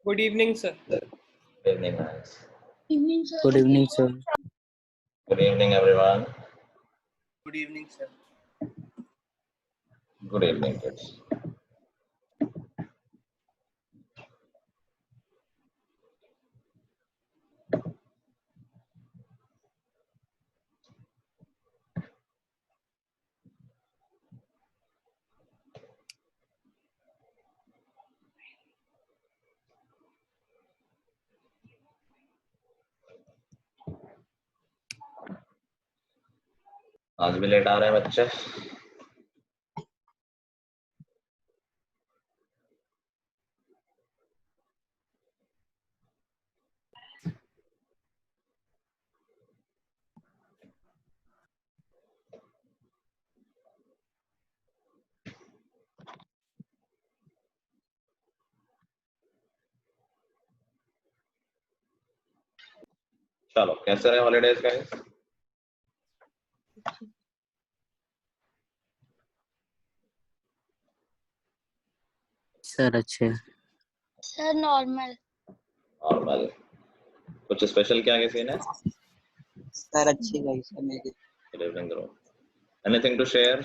Good evening, sir. Good evening, guys. Evening, sir. Good evening, sir. Good evening, everyone. Good evening, sir. Good evening, kids. आज भी late आ रहे हैं बच्चे। चलो, कैसे रहे हॉलीडेज गाइस? सर अच्छे। Sir normal. नॉर्मल। कुछ स्पेशल क्या किसी ने? सर अच्छी गई सर मेरी। Good evening bro. Anything to share?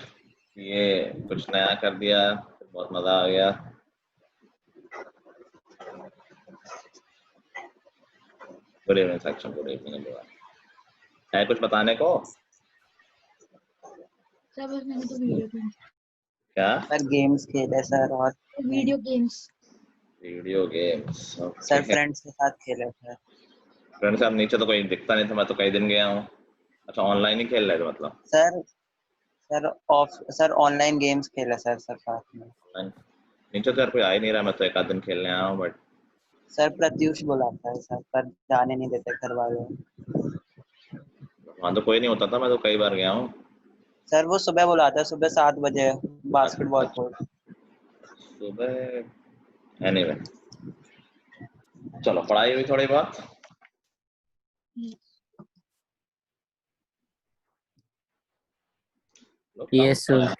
ये कुछ नया कर दिया, बहुत मजा आ गया। Good evening section, good evening everyone. है कुछ बताने को? सर बस मैंने तो वीडियो गेम्स। क्या? सर गेम्स खेले सर और video games. Video games. Sir friends के साथ खेले सर। फ्रेंड्स साहब नीचे तो कोई दिखता नहीं था, मैं तो कई दिन गया हूँ। अच्छा, ऑनलाइन ही खेल रहे थे मतलब? सर ऑनलाइन गेम्स खेले सर साथ में। नीचे तो यार कोई आ ही नहीं रहा, मैं तो एक आध दिन खेलने आया हूँ बट सर प्रत्युष बुलाता है सर, पर जाने नहीं देते घर वाले। वहाँ तो कोई नहीं होता था, मैं तो कई बार गया हूँ। सर वो सुबह बुलाता है, सुबह 7 बजे बास्केटबॉल कोर्ट। सुबह एनीवे, चलो पढ़ाई हुई थोड़ी बहुत। Yes, sir.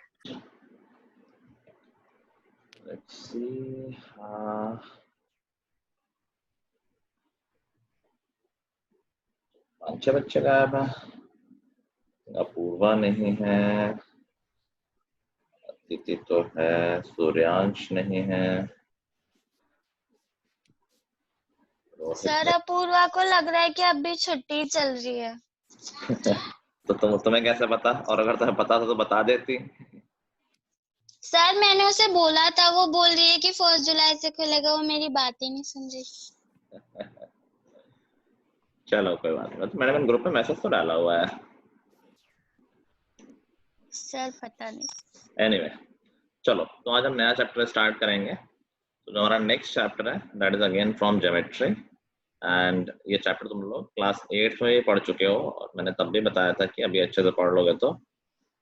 Let's see. अच्छे बच्चे गायब है। अपूर्वा नहीं है, अदिति तो है, सूर्यांश नहीं है। सर अपूर्वा को लग रहा है कि अभी छुट्टी चल रही है। तो तुम्हें कैसे पता? और अगर तुम्हें पता था तो बता देती। सर मैंने उसे बोला था, वो बोल रही है कि 1 जुलाई से खुलेगा, वो मेरी बात ही नहीं सुन रही। चलो कोई बात नहीं, तो मैंने ग्रुप में मैसेज तो डाला हुआ है। सर पता नहीं। एनीवे, चलो तो आज हम नया चैप्टर स्टार्ट करेंगे। तो जो हमारा नेक्स्ट चैप्टर है that is again from geometry, and ये चैप्टर तुम लोग क्लास 8 में ही पढ़ चुके हो, और मैंने तब भी बताया था कि अभी अच्छे से पढ़ लोगे तो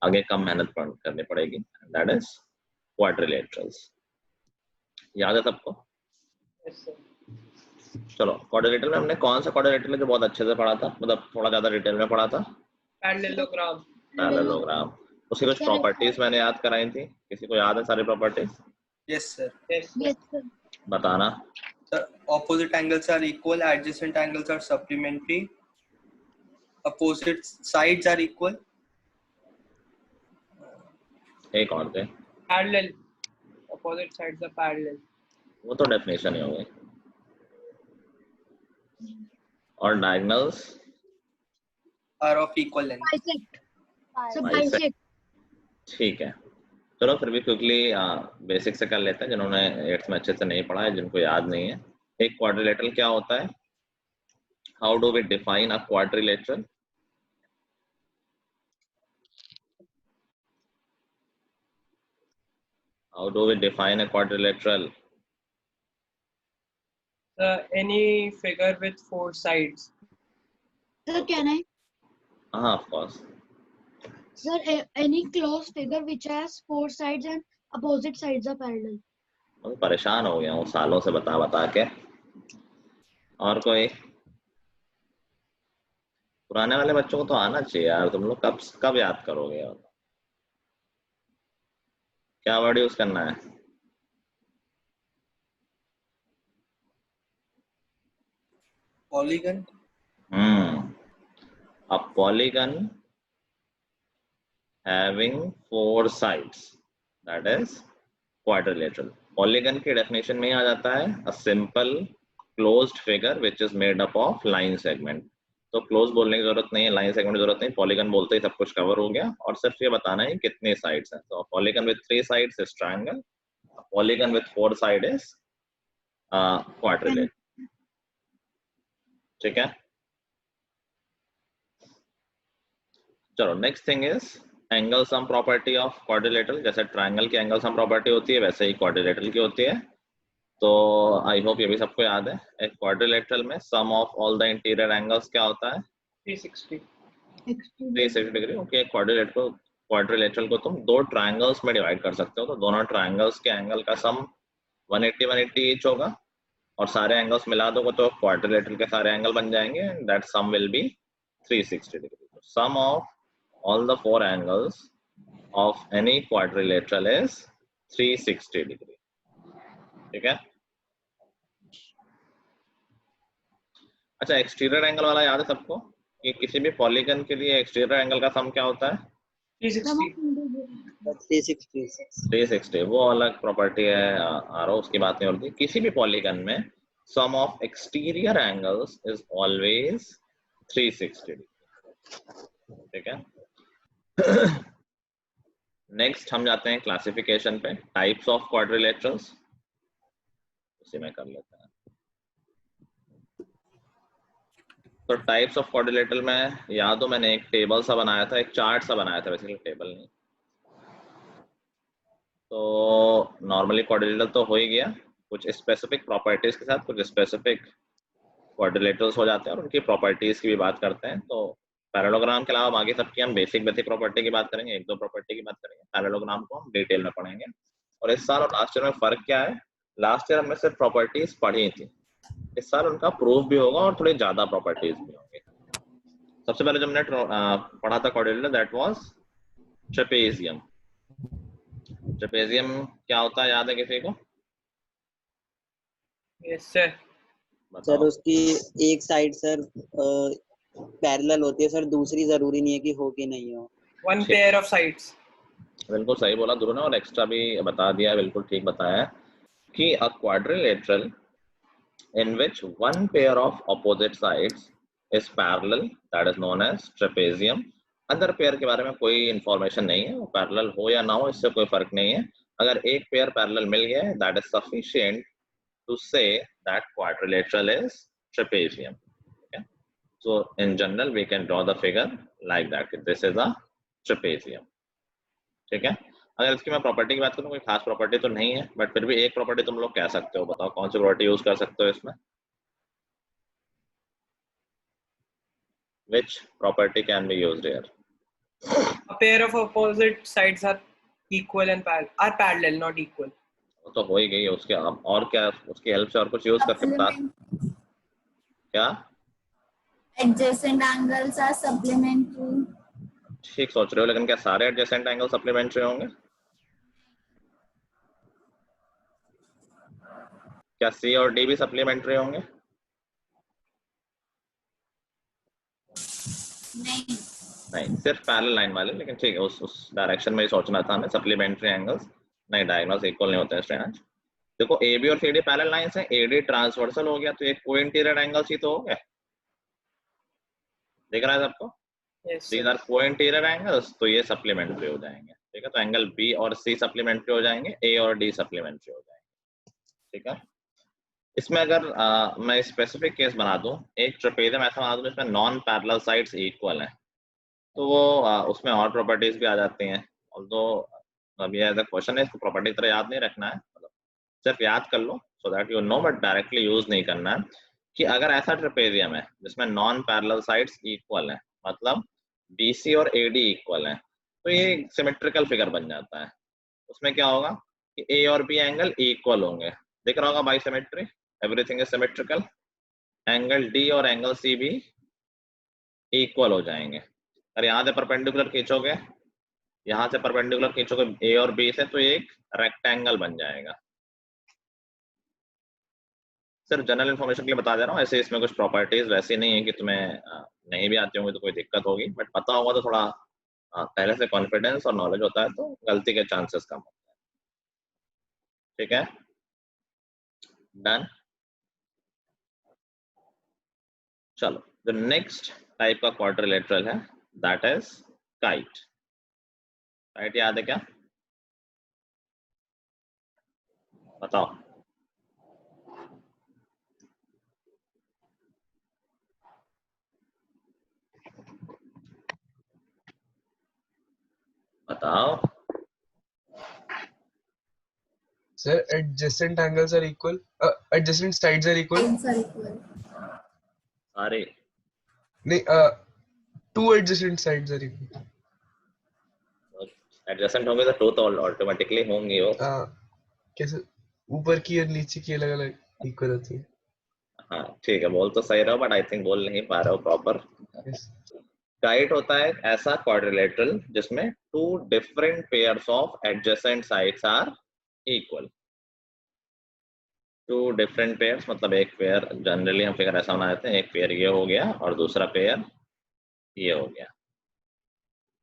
आगे कम मेहनत करनी पड़ेगी। That is quadrilaterals. याद है सबको? Yes, sir. चलो, क्वाड्रिलेटरल में हमने कौन सा क्वाड्रिलेटरल जो बहुत अच्छे से पढ़ा था, मतलब थोड़ा ज्यादा डिटेल में पढ़ा था? Parallelogram. पैरेललोग्राम। उसकी कुछ प्रॉपर्टीज मैंने याद कराई थी, किसी को याद है सारी properties? Yes, sir. Yes. Yes, sir. बताना। The opposite angles are equal. Adjacent angles are supplementary. Opposite sides are equal. एक और थे। Parallel. Opposite sides are parallel. वो तो डेफिनेशन ही हो गई। और diagonals Are of equal length. Bisect. Sir, Bisect. bisect. ठीक है, चलो फिर भी क्विकली बेसिक से कर लेते हैं, जिन्होंने 8th में अच्छे से नहीं पढ़ा है, जिनको याद नहीं है। एक क्वाड्रिलेटरल क्या होता है? How do we define a quadrilateral? How do we define a quadrilateral? Any figure with 4 sides. Sir, can I? हाँ, of course. Sir, any closed figure which has 4 sides and opposite sides are parallel. मैं परेशान हो गया हूँ सालों से बता बता के। और कोई? पुराने वाले बच्चों को तो आना चाहिए यार, तुम लोग कब याद करोगे? क्या वर्ड यूज करना है? Polygon. A polygon having 4 sides, that is quadrilateral. Polygon की definition में आ जाता है a simple closed figure which is made up of line segment. तो close बोलने की जरूरत नहीं है, line segment की जरूरत नहीं, polygon बोलते ही सब कुछ cover हो गया और सिर्फ ये बताना है कितने sides हैं. तो polygon with 3 sides is triangle, a polygon with 4 sides is quadrilateral. ठीक है, चलो next thing is angle sum property of quadrilateral. जैसे ट्रायंगल की एंगल सम प्रॉपर्टी होती है वैसे ही क्वाड्रिलेटरल की होती है. तो आई होप ये भी सबको याद है. एक क्वाड्रिलेटरल में sum of all the interior angles क्या होता है? 360 डिग्री. ओके, क्वाड्रिलेटरल को तुम दो ट्रायंगल्स में डिवाइड कर सकते हो. तो दोनों ट्रायंगल्स के एंगल का सम 180 ईच होगा और सारे एंगल्स मिला दोगे तो क्वाड्रिलेटरल के सारे एंगल बन जाएंगे. That sum will be 360 degree. Sum of all the 4 angles of any quadrilateral is 360 degree. ठीक है. अच्छा, एक्सटीरियर एंगल वाला याद है सबको कि किसी भी पॉलीगन के लिए एक्सटीरियर एंगल का सम क्या होता है? 360. वो अलग प्रॉपर्टी है आरो, उसकी बात नहीं होती. किसी भी पॉलीगन में sum of exterior angles is always 360 degree. ठीक है. नेक्स्ट हम जाते हैं क्लासिफिकेशन पे. टाइप्स ऑफ क्वाड्रिलेटरल्स उसी में कर लेते हैं. तो टाइप्स ऑफ क्वाड्रिलेटरल में याद हो मैंने एक टेबल सा बनाया था, एक चार्ट सा बनाया था, बेसिकली टेबल नहीं. तो नॉर्मली क्वाड्रिलेटरल तो हो ही गया, कुछ स्पेसिफिक प्रॉपर्टीज के साथ कुछ स्पेसिफिक क्वाड्रिलेटरल्स हो जाते हैं और उनकी प्रॉपर्टीज की भी बात करते हैं. तो पैरेललोग्राम के अलावा बाकी सबकी हम बेसिक प्रॉपर्टी की बात करेंगे, 1-2 प्रॉपर्टी की बात करेंगे. पैरेललोग्राम को हम डिटेल में पढ़ेंगे. और इस साल और लास्ट ईयर में फर्क क्या है? लास्ट ईयर हमने सिर्फ प्रॉपर्टीज पढ़ी थी, इस साल उनका प्रूफ भी होगा और थोड़ी ज्यादा प्रॉपर्टीज भी होंगी. सबसे पहले जो हमने पढ़ा था quadrilateral, that was trapezium. Trapezium क्या होता है, याद है किसी को? Yes sir. सर उसकी एक साइड सर पैरेलल होती है सर, दूसरी जरूरी नहीं है कि हो कि नहीं हो. One pair of sides. बिल्कुल सही बोला ध्रुव ने और एक्स्ट्रा भी बता दिया, बिल्कुल ठीक बताया कि अ quadrilateral in which one pair of opposite sides is parallel, that is known as trapezium. Other pair के बारे में कोई इंफॉर्मेशन नहीं है, वो पैरेलल हो या ना हो इससे कोई फर्क नहीं है. अगर एक पेयर पैरेलल मिल गया है, that is sufficient to say that quadrilateral is trapezium. Okay? So in general we can draw the figure like that. This is a trapezium. ठीक है. अगर इसकी मैं प्रॉपर्टी की बात करूं, कोई खास प्रॉपर्टी तो नहीं है, बट फिर भी एक प्रॉपर्टी तुम लोग कह सकते हो. बताओ कौन सी प्रॉपर्टी यूज कर सकते हो इसमें? Which property can be used here? A pair of opposite sides are equal and parallel, not equal. वो तो हो ही गई है. उसके और क्या, उसकी हेल्प से और कुछ यूज करके बता. क्या? Adjacent angles are supplementary. ठीक सोच रहे हो, लेकिन क्या सारे एडजेसेंट एंगल सप्लीमेंट्री होंगे? क्या सी और डी भी सप्लीमेंट्री होंगे? नहीं, सिर्फ पैरेलल लाइन वाले. लेकिन ठीक है, उस डायरेक्शन में ही सोचना था हमें. सप्लीमेंट्री एंगल्स नहीं, डायगोनल्स इक्वल नहीं होते हैं स्ट्रेट. देखो ए बी और सी डी पैरेलल लाइंस हैं, ए डी ट्रांसवर्सल हो गया तो ये को इंटीरियर एंगल्स ही तो हो गए. दिख रहा है सबको? These are co-interior angles, तो ये सप्लीमेंट्री हो जाएंगे. ठीक है. तो एंगल बी और सी सप्लीमेंट्री हो जाएंगे, ए और डी सप्लीमेंट्री हो जाएंगे. ठीक है. इसमें अगर मैं स्पेसिफिक केस बना दूं, एक ट्रेपेजियम ऐसा बना दूं जिसमें नॉन पैरेलल साइड्स इक्वल हैं, तो वो उसमें और प्रॉपर्टीज भी आ जाती हैं. ऑल्दो अब ये ऐसा क्वेश्चन है, इसको प्रॉपर्टी की तरह याद नहीं रखना है, मतलब सिर्फ याद कर लो so that you know, but directly use नहीं करना है. कि अगर ऐसा ट्रेपेजियम है जिसमें नॉन पैरेलल साइड्स इक्वल हैं, मतलब BC और AD इक्वल हैं, तो ये सिमेट्रिकल फिगर बन जाता है. उसमें क्या होगा कि A और B एंगल इक्वल होंगे. दिख रहा होगा by symmetry, everything is symmetrical. Angle D और एंगल C भी इक्वल हो जाएंगे. अगर यहाँ से परपेंडिकुलर खींचोगे, यहाँ से परपेंडिकुलर खींचोगे A और B से, तो एक रेक्टेंगल बन जाएगा. सिर्फ जनरल इन्फॉर्मेशन के लिए बता दे रहा हूँ, ऐसे इसमें कुछ प्रॉपर्टीज वैसी नहीं है कि तुम्हें नहीं भी आती होंगी तो कोई दिक्कत होगी, बट पता होगा तो थोड़ा पहले से कॉन्फिडेंस और नॉलेज होता है तो गलती के चांसेस कम होते हैं। ठीक है, डन। चलो, जो नेक्स्ट टाइप का क्वाड्रिलेटरल है दैट इज काइट। काइट याद है क्या? बताओ। बताओ। Sir, adjacent angles are equal. Adjacent sides are equal. Sides are equal. सारे नहीं, two adjacent sides are equal. Adjacent होंगे तो टू तो ऑटोमेटिकली होंगे वो। कैसे? ऊपर की और नीचे की अलग अलग इक्वल होती है। हाँ ठीक है, बोल तो सही रहो बट आई थिंक बोल नहीं पा रहे हो प्रॉपर। काइट होता है ऐसा क्वाड्रिलेटरल जिसमें two different pairs of adjacent sides are equal. Two different pairs मतलब एक पेयर, जनरली हम फिगर ऐसा बना देते हैं, एक पेयर ये हो गया और दूसरा पेयर ये हो गया।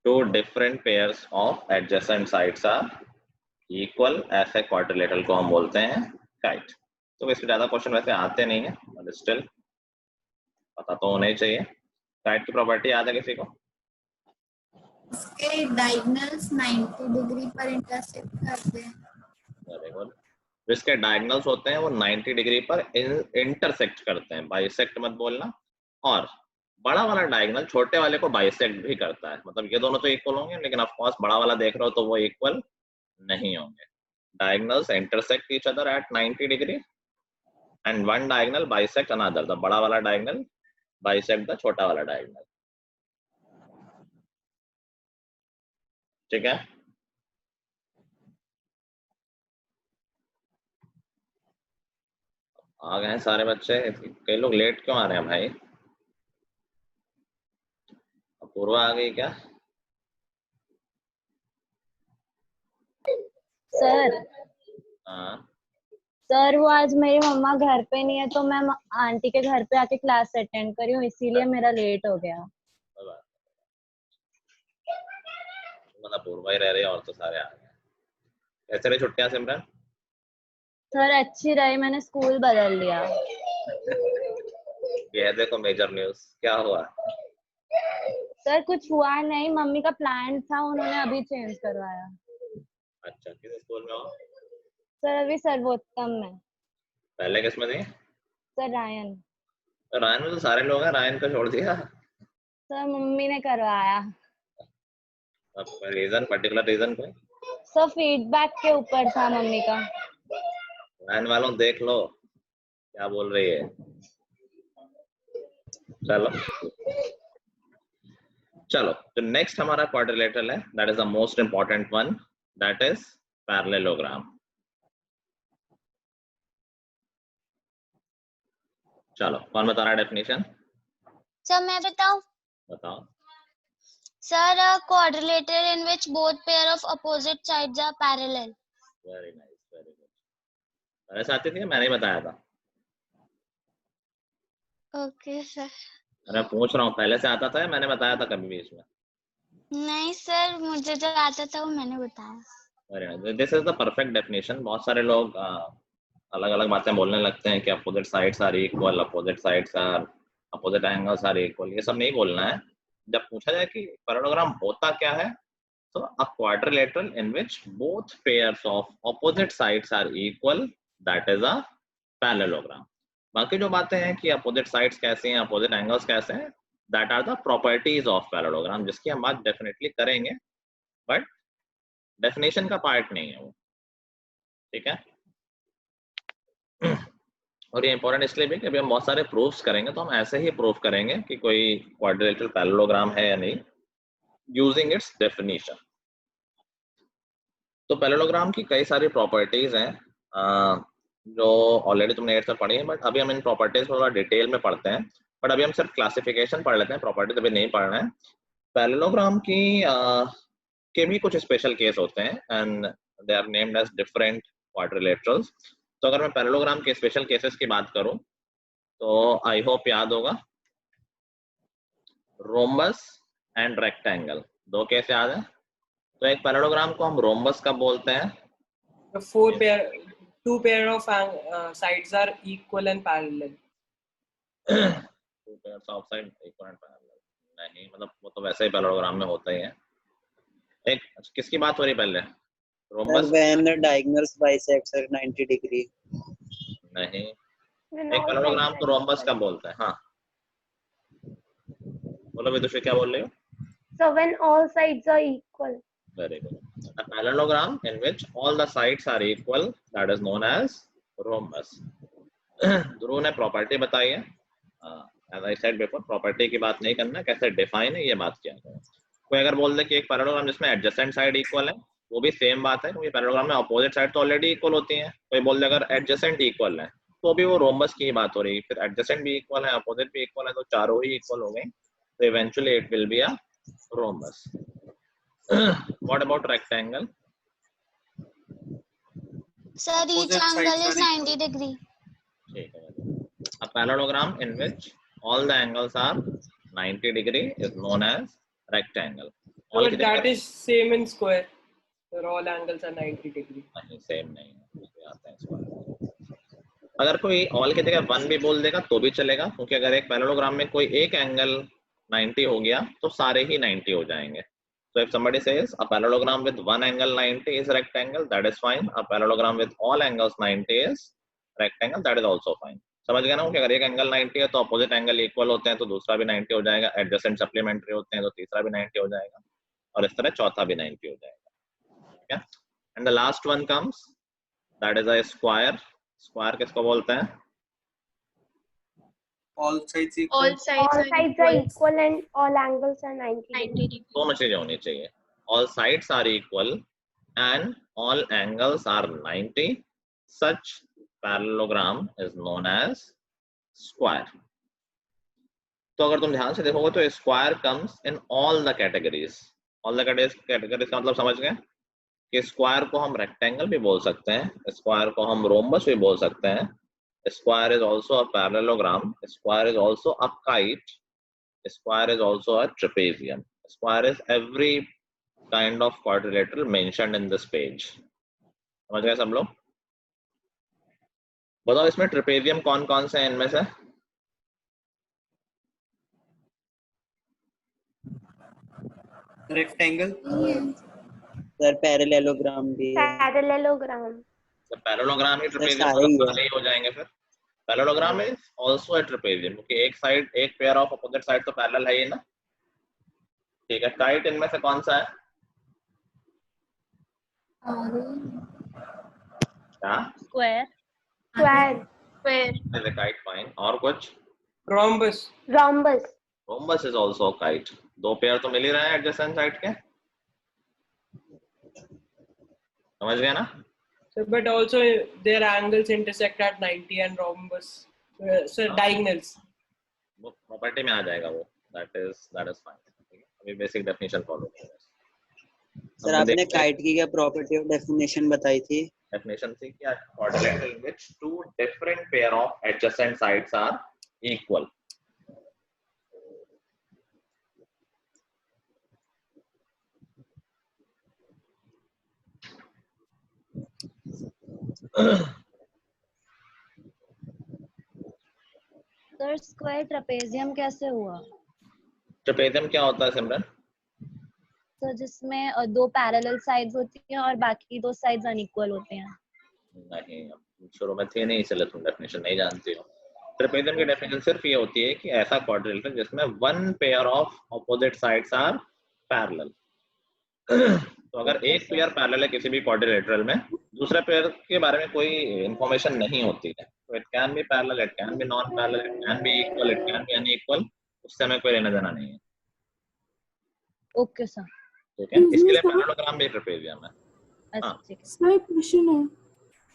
Two different pairs of adjacent sides are equal, ऐसे क्वाड्रिलेटरल को हम बोलते हैं काइट। तो इसमें ज्यादा क्वेश्चन वैसे आते नहीं है बट स्टिल पता तो होना ही चाहिए। काइट की प्रॉपर्टी याद है किसी को? इसके डायगोनल्स 90 डिग्री पर इंटरसेक्ट करते हैं। Very good. इसके डायगोनल्स होते हैं वो 90 डिग्री पर इंटरसेक्ट करते हैं, बाइसेक्ट मत बोलना। और बड़ा वाला डायगोनल छोटे वाले को बाइसेक्ट भी करता है, मतलब ये दोनों तो इक्वल होंगे लेकिन ऑफ कोर्स बड़ा वाला देख रहे हो तो वो इक्वल नहीं होंगे। Diagonals intersect each other at 90 degree and one diagonal bisect another. The बड़ा वाला diagonal bisect the छोटा वाला diagonal. ठीक है? आ गए हैं सारे बच्चे। कई लोग लेट क्यों आ रहे हैं भाई? अपूर्वा आ गई क्या? सर हाँ सर वो आज मेरी मम्मा घर पे नहीं है तो मैं आंटी के घर पे आके क्लास अटेंड करी हूँ, इसीलिए मेरा लेट हो गया। मतलब पूर्वा ही रह रही है और तो सारे आ गए। कैसे रही छुट्टियां सिमरन? सर अच्छी रही, मैंने स्कूल बदल लिया। ये देखो मेजर न्यूज, क्या हुआ? सर कुछ हुआ नहीं, मम्मी का प्लान था, उन्होंने अभी चेंज करवाया। अच्छा, किस स्कूल में हो? सर अभी सर्वोत्तम में। पहले किस में थी? Sir Ryan. रायन में तो सारे लोग हैं, रायन को छोड़ दिया? सर मम्मी ने करवाया। रीजन, पर्टिकुलर रीजन कोई? सर फीडबैक के ऊपर था मम्मी का। रायन वालों देख लो क्या बोल रही है। चलो चलो, तो नेक्स्ट हमारा क्वाड्रिलेटरल है, that is the most important one, that is parallelogram. चलो, कौन बता रहा है डेफिनेशन? सर मैं बताऊं? बताओ। Sir, a quadrilateral in which both pair of opposite sides are parallel. Very nice, very good. पहले से आती थी, मैंने ही बताया था। Okay, sir. अरे पूछ रहा हूँ, पहले से आता था या मैंने बताया था कभी भी इसमें? नहीं सर, मुझे जो आता था वो मैंने बताया। Very nice, this is the perfect definition. बहुत सारे लोग अलग अलग बातें बोलने लगते हैं कि opposite sides are equal, opposite sides are, opposite angles are equal. ये सब नहीं बोलना है। जब पूछा जाए कि पैरेललोग्राम होता क्या है, तो a quadrilateral in which both pairs of opposite sides are equal, that is a parallelogram. बाकी जो बातें हैं कि अपोजिट साइड्स कैसे हैं, अपोजिट एंगल्स कैसे हैं, that are the properties of parallelogram, जिसकी हम बात डेफिनेटली करेंगे, बट डेफिनेशन का पार्ट नहीं है वो। ठीक है? और ये इंपॉर्टेंट इसलिए भी कि अभी हम बहुत सारे प्रूफ्स करेंगे, तो हम ऐसे ही प्रूफ करेंगे कि कोई क्वाड्रिलेटरल पैरेललोग्राम है या नहीं, यूजिंग इट्स डेफिनेशन। तो पैरेललोग्राम की कई सारी प्रॉपर्टीज हैं जो ऑलरेडी तुमने 8th में पढ़ी है, बट अभी हम इन प्रॉपर्टीज को थोड़ा डिटेल में पढ़ते हैं। बट अभी हम सिर्फ क्लासिफिकेशन पढ़ लेते हैं, प्रॉपर्टीज अभी नहीं पढ़ना है। पैरेललोग्राम की के भी कुछ स्पेशल केस होते हैं, and they are named as different quadrilaterals. तो अगर मैं पैरेललोग्राम के स्पेशल केसेस की बात करूं तो आई होप याद होगा, रोम्बस एंड रेक्टेंगल, दो केस याद है। तो एक पैरेललोग्राम को हम रोम्बस कब बोलते हैं? Two pair of sides are equal and parallel. Two pairs of sides equal and parallel नहीं, मतलब वो तो वैसे ही पैरेललोग्राम में होता ही है। एक किसकी बात हो रही पहले? Rhombus? when the diagonals bisects at 90 degree. नहीं, एक पैरेललोग्राम को रोम्बस कब बोलते हैं? हाँ बोलो विदुषी, क्या बोल रही हो? So when all sides are equal. Very good. A parallelogram in which all the sides are equal, that is known as rhombus. ध्रुव ने प्रॉपर्टी बताई है, as I said before, property की बात नहीं करना, कैसे डिफाइन है ये बात किया है। कोई अगर बोल दे कि एक पैरेललोग्राम जिसमें एडजेसेंट साइड इक्वल है, वो भी सेम बात है, क्योंकि पैरेललोग्राम में अपोजिट साइड तो ऑलरेडी इक्वल होती हैं। कोई बोल दे अगर एडजेसेंट इक्वल है तो भी वो रोम्बस की बात हो रही है। फिर एडजेसेंट भी इक्वल है, अपोजिट भी इक्वल है, तो चारों ही इक्वल हो गए, तो eventually it will be a rhombus. What about rectangle? Sir, each Opposite angle sides is are 90 degree. ठीक है। A parallelogram in which all the angles are 90 degree is known as rectangle. But that is same in square. Where all angles are 90 degree. नहीं, same नहीं आते हैं इसमें। अगर कोई all की जगह 1 भी बोल देगा तो भी चलेगा, क्योंकि अगर एक पैरेललोग्राम में कोई एक एंगल 90 हो गया तो सारे ही 90 हो जाएंगे। So if somebody says a parallelogram with one angle 90 is rectangle, that is fine. A parallelogram with all angles 90 is rectangle, that is also fine. समझ गए ना कि अगर एक एंगल 90 है तो अपोजिट एंगल इक्वल होते हैं तो दूसरा भी 90 हो जाएगा, एडजेसेंट सप्लीमेंट्री होते हैं तो तीसरा भी 90 हो जाएगा, और इस तरह चौथा भी 90 हो जाएगा। ठीक है। And the last one comes, that is a square. Square किसको बोलते हैं? All sides equal. All sides are equal and all angles are 90 degree. दोनों चीजें होनी चाहिए, all sides are equal and all angles are 90. Such parallelogram is known as square. तो अगर तुम ध्यान से देखोगे तो square comes in all the categories. All the categories का मतलब समझ गए कि स्क्वायर को हम रेक्टेंगल भी बोल सकते हैं, स्क्वायर को हम रोम्बस भी बोल सकते हैं, square is also a parallelogram, square is also a kite, square is also a trapezium. Square is every kind of quadrilateral mentioned in this page. समझ गए सब लोग? बताओ इसमें ट्रेपेजियम कौन कौन से हैं इनमें से? Rectangle. सर पैरेललोग्राम भी है। Parallelogram. पैरेललोग्राम ही ट्रेपेजियम वाले ही हो जाएंगे। फिर parallelogram is also a trapezium, क्योंकि एक साइड, एक पेयर ऑफ अपोजिट साइड तो पैरेलल है ही ना। ठीक है। काइट इनमें से कौन सा है? क्या? Square. Square. Square. Kite fine. और कुछ? Rhombus. Rhombus. Rhombus is also kite. दो पेयर तो मिल ही रहे हैं एडजेसेंट साइड के, समझ गए ना? So, but also their angles intersect at 90 and rhombus. So diagonals. वो प्रॉपर्टी में आ जाएगा वो, दैट इज फाइन। अभी बेसिक डेफिनेशन फॉलो करेंगे। सर आपने काइट की क्या प्रॉपर्टी और डेफिनेशन बताई थी? डेफिनेशन थी कि quadrilateral in which two different pair of adjacent sides are equal. Sir square trapezium कैसे हुआ? ट्रेपेजियम क्या होता है सिमरन? सर जिसमें दो पैरेलल साइड्स होती हैं और बाकी दो साइड्स अनइक्वल होते हैं। नहीं, शुरू में थी नहीं, इसलिए तुम डेफिनेशन नहीं जानती हो। ट्रेपेजियम की डेफिनेशन सिर्फ ये होती है कि ऐसा क्वाड्रिलेटरल जिसमें one pair of opposite sides are parallel. तो अगर एक पेयर पैरेलल है किसी भी क्वाड्रिलेटरल में, दूसरे पेयर के बारे में कोई इंफॉर्मेशन नहीं होती है, तो it can be parallel, it can be non parallel, it can be equal, it can be unequal, उससे हमें कोई लेना देना नहीं है। Okay sir. ठीक है, इसके लिए पैरेललोग्राम भी ट्रेपेजियम है। अच्छा ठीक है। सर एक क्वेश्चन है।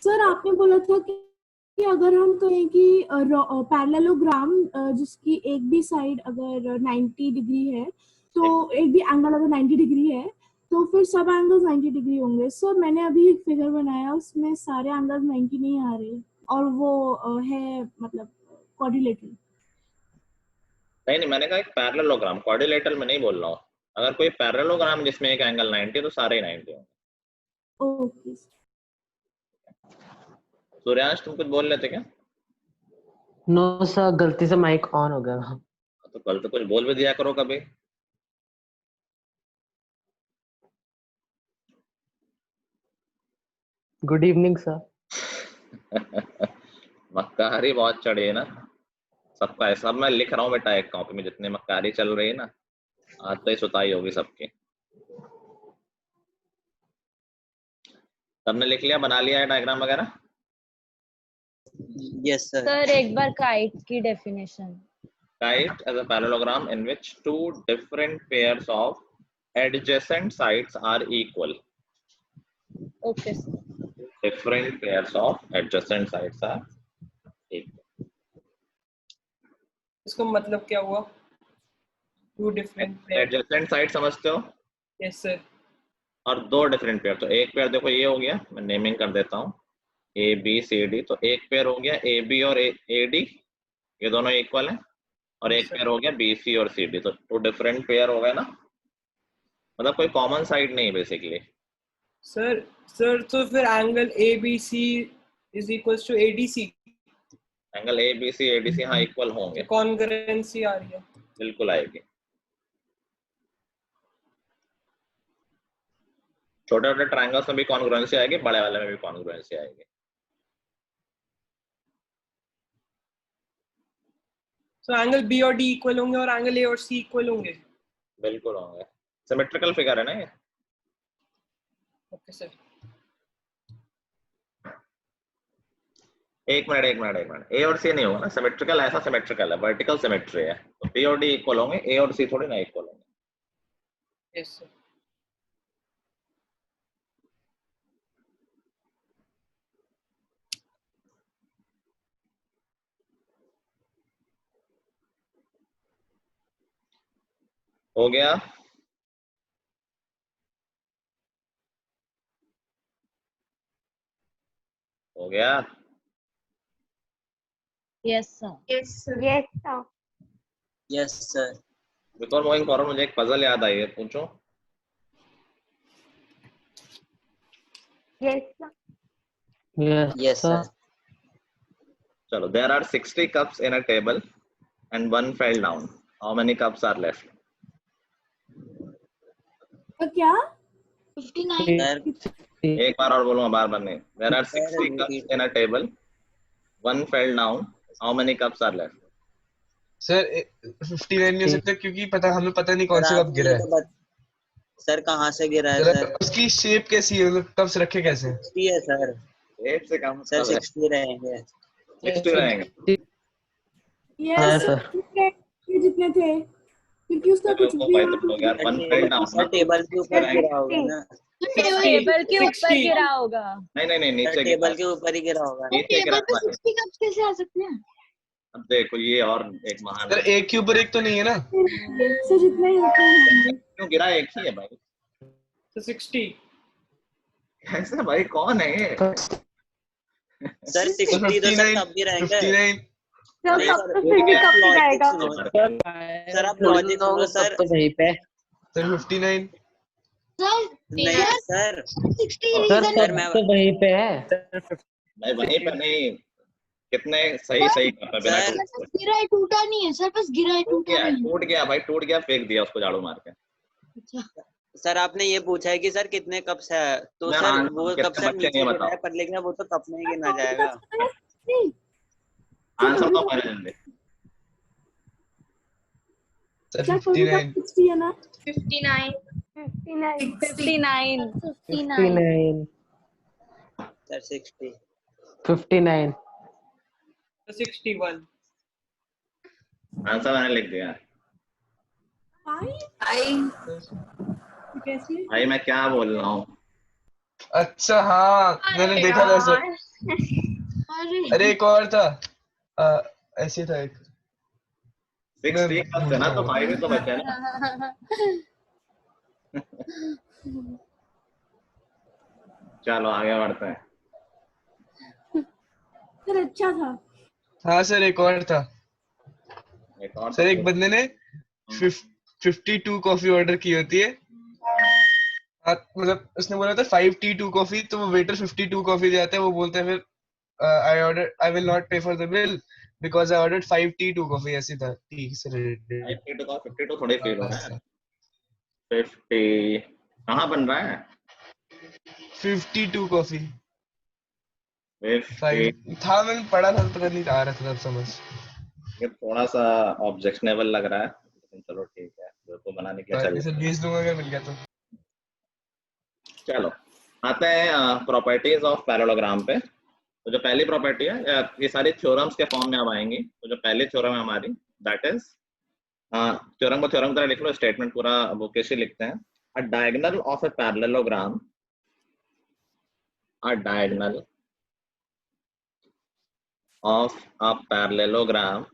सर आपने बोला था कि अगर हम कहें कि पैरेललोग्राम जिसकी एक भी साइड अगर 90 डिग्री है, तो एक भी एंगल अगर 90 डिग्री है, तो फिर सब एंगल्स 90 डिग्री होंगे। सर मैंने अभी एक फिगर बनाया, उसमें सारे एंगल्स 90 नहीं आ रहे और वो है मतलब क्वाड्रिलेटरल। नहीं, मैंने कहा एक पैरेललोग्राम, क्वाड्रिलेटरल में नहीं बोल रहा हूँ। अगर कोई पैरेललोग्राम जिसमें एक एंगल 90 तो सारे 90 होंगे। ओके। सूर्यांश तुम कुछ बोल लेते क्या? नो सर, गलती से माइक ऑन हो गया। तो कल तो कुछ बोल भी दिया करो कभी। Good evening sir. मक्कारी बहुत चढ़ी है ना सबका। ऐसा मैं लिख रहा हूँ बेटा एक कॉपी में, जितने मक्कारी चल रही है ना, आज तो ही सुताई होगी सबकी। सबने लिख लिया, बना लिया है डायग्राम वगैरह? Yes sir. सर एक बार काइट की definition. Kite as a parallelogram in which two different pairs of adjacent sides are equal. Okay sir. Different pairs of adjacent sides are equal. इसका मतलब क्या हुआ? Two different pair. Adjacent side समझते हो? Yes sir. और दो different pair, तो एक पेयर देखो ये हो गया, मैं नेमिंग कर देता हूँ ए बी सी डी। तो एक पेयर हो गया ए बी और ए डी, ये दोनों इक्वल हैं। और एक पेयर हो गया बी सी और सी डी, तो टू डिफरेंट पेयर हो गए ना, मतलब कोई कॉमन साइड नहीं बेसिकली। सर तो फिर angle A B C is equals to A D C. Angle A B C हाँ इक्वल होंगे। कॉन्ग्रुएंसी आ रही है। बिल्कुल आएगी। छोटे छोटे ट्रायंगल्स में भी कॉन्ग्रुएंसी आएगी, बड़े वाले में भी कॉन्ग्रुएंसी आएगी। सो एंगल बी और डी इक्वल होंगे और एंगल ए और सी इक्वल होंगे। बिल्कुल होंगे, सिमेट्रिकल फिगर है ना ये। Okay sir. एक मिनट, ए और सी नहीं होगा ना, सिमेट्रिकल ऐसा सिमेट्रिकल है, वर्टिकल सिमेट्री है, तो बी और डी इक्वल होंगे, ए और सी थोड़ी ना इक्वल होंगे। Yes sir. हो गया? हो गया? Yes sir. Yes sir. Yes sir. Before moving forward मुझे एक पजल याद आई है, पूछो। Yes sir. चलो, there are 60 cups in a table and one fell down. How many cups are left? क्या? 59। एक बार और बोलूंगा, बार नहीं। There are 60 cups in a table, one fell down. How many cups are left? Sir 59 नहीं हो सकता क्योंकि हमें पता नहीं कौन सा कप गिरा है। सर कहाँ से गिरा है सर? उसकी शेप कैसी है, मतलब कप्स रखे कैसे हैं? 60 है सर। 8 से कम सर 60 रहेंगे। 60 रहेंगे। यस सर, जितने थे, क्योंकि उसका कुछ भी सर टेबल के ऊपर गिरा होगा ना। टेबल के ऊपर गिरा होगा। नहीं, नीचे टेबल के ऊपर ही गिरा होगा। नीचे गिरा टेबल पे 60 कप्स कैसे आ सकते हैं? अब देखो, ये और एक महान। सर एक के ऊपर एक तो नहीं है ना? सर जितना ही होता है। क्यों गिरा? एक ही है भाई। तो 60 कैसे भाई, कौन है ये? सर 60 तो सर तब भी रहेंगे। 59 सर आप लॉजिक सुनो सर। तो वहीं पे सर 59 नहीं सर 60 सर मैं तो वहीं पे है। नहीं, वहीं पे नहीं। कितने सही कर बिना सर गिरा है, टूटा नहीं है सर, बस गिरा है, टूटा नहीं है। टूट गया भाई, टूट गया, फेंक दिया उसको झाड़ू मार के। सर आपने ये पूछा है कि सर कितने कप्स है, तो सर वो कप सर नीचे गिरा है, पर लेकिन वो तो कप में ही गिना जाएगा। आंसर तो पहले जल्दी। सर 59 60 है ना? 59 सर 60 59 61। आंसर मैंने लिख दिया। कैसे? भाई मैं क्या बोल रहा हूँ? अच्छा हाँ, मैंने देखा था सर। अरे एक और था, ऐसे था एक। 60 कप है ना, तो 5 ही तो बचा ना। चलो आगे बढ़ते हैं। सर अच्छा था। हाँ सर एक और था एक और सर, एक बंदे ने 52 कॉफी ऑर्डर की होती है। हाँ, मतलब उसने बोला था 5 टी 2 कॉफी, तो वो वेटर 52 कॉफी दे आता है। वो बोलते हैं फिर आई विल नॉट पे for the bill because I ordered 5 T 2 coffee. ऐसी था टी से रिलेटेड। 52 थोड़े फील हो रहा है। 50 कहाँ बन रहा है? 52 कॉफी 50 था, मैंने पढ़ा था, पता नहीं आ रहा था तब समझ। ये थोड़ा सा ऑब्जेक्शनेबल लग रहा है, लेकिन चलो ठीक है, जो तो बनाने के लिए चल। सर भेज दूंगा अगर मिल गया तो। चलो आते हैं प्रॉपर्टीज ऑफ पैरेललोग्राम पे। तो जो पहली प्रॉपर्टी है, ये सारी थ्योरम्स के फॉर्म में अब आएंगी। तो जो पहली थ्योरम है हमारी, दैट इज थ्योरम को थ्योरम की तरह लिख लो, स्टेटमेंट पूरा बुकिश ही लिखते हैं। अ diagonal of a parallelogram, a diagonal of a parallelogram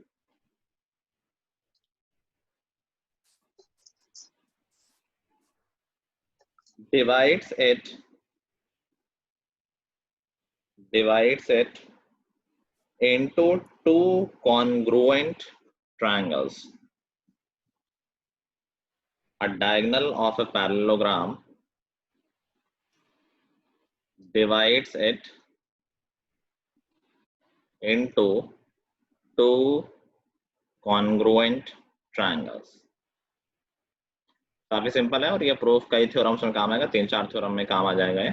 divides it into two congruent triangles. A diagonal of a parallelogram divides it into two congruent triangles. काफी simple है और ये प्रूफ कई थ्योरम्स में काम आएगा, 3-4 थ्योरम में काम आ जाएगा ये।